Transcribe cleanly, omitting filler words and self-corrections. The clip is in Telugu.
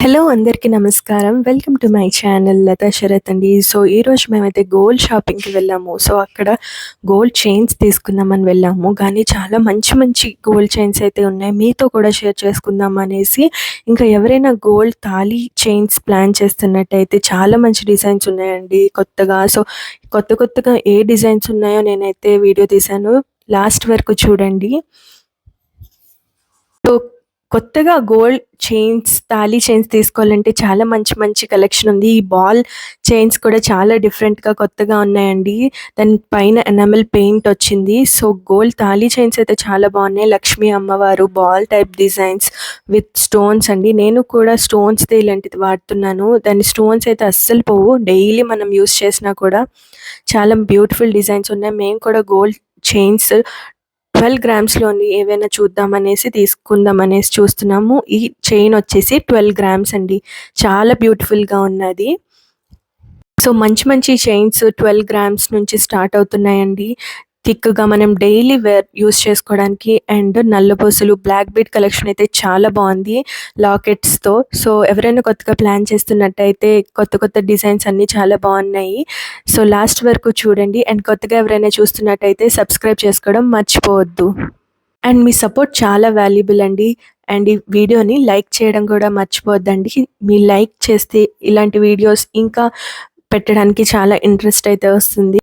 హలో అందరికీ నమస్కారం. Welcome to my channel Latha Sarath అండి. సో, ఈరోజు మేమైతే గోల్డ్ షాపింగ్‌కి వెళ్ళాము. సో, అక్కడ గోల్డ్ చైన్స్ తీసుకుందామని వెళ్ళాము. కానీ చాలా మంచి మంచి గోల్డ్ చైన్స్ అయితే ఉన్నాయి. మీతో కూడా షేర్ చేసుకుందాం అనేసి, ఇంకా ఎవరైనా గోల్డ్ తాళి చైన్స్ ప్లాన్ చేస్తున్నట్టయితే చాలా మంచి డిజైన్స్ ఉన్నాయండి కొత్తగా. సో, కొత్తగా ఏ డిజైన్స్ ఉన్నాయో నేనైతే వీడియో తీశాను. లాస్ట్ వరకు చూడండి. సో, కొత్తగా గోల్డ్ చైన్స్, తాళి చైన్స్ తీసుకోవాలంటే చాలా మంచి మంచి కలెక్షన్ ఉంది. ఈ బాల్ చైన్స్ కూడా చాలా డిఫరెంట్‌గా కొత్తగా ఉన్నాయండి. దాని పైన ఎనామెల్ పెయింట్ వచ్చింది. సో, గోల్డ్ తాళి చైన్స్ అయితే చాలా బాగున్నాయి. లక్ష్మీ అమ్మవారు ball type designs with stones అండి. నేను కూడా స్టోన్స్‌దే ఇలాంటిది వాడుతున్నాను. దాని స్టోన్స్ అయితే అస్సలు పోవు. డైలీ మనం యూజ్ చేసినా కూడా చాలా బ్యూటిఫుల్ డిజైన్స్ ఉన్నాయి. మేము కూడా గోల్డ్ చైన్స్ 12 గ్రామ్స్‌లోని ఏవైనా చూద్దామనేసి తీసుకుందామనేసి చూస్తున్నాము. ఈ చైన్ వచ్చేసి 12 గ్రామ్స్ అండి. చాలా బ్యూటిఫుల్‌గా ఉన్నది. సో, మంచి మంచి చైన్స్ 12 గ్రామ్స్ నుంచి స్టార్ట్ అవుతున్నాయండి. థిక్‌గా మనం డైలీ వేర్ యూజ్ చేసుకోవడానికి. అండ్ నల్లపూసలు, బ్లాక్ బీడ్ కలెక్షన్ అయితే చాలా బాగుంది లాకెట్స్‌తో. సో, ఎవరైనా కొత్తగా ప్లాన్ చేస్తున్నట్టయితే కొత్త డిజైన్స్ అన్నీ చాలా బాగున్నాయి. సో, లాస్ట్ వరకు చూడండి. అండ్ కొత్తగా ఎవరైనా చూస్తున్నట్టయితే సబ్స్క్రైబ్ చేసుకోవడం మర్చిపోవద్దు. అండ్ మీ సపోర్ట్ చాలా వాల్యుబుల్ అండి. అండ్ ఈ వీడియోని లైక్ చేయడం కూడా మర్చిపోవద్దండి. మీ లైక్ చేస్తే ఇలాంటి వీడియోస్ ఇంకా పెట్టడానికి చాలా ఇంట్రెస్ట్ అయితే వస్తుంది.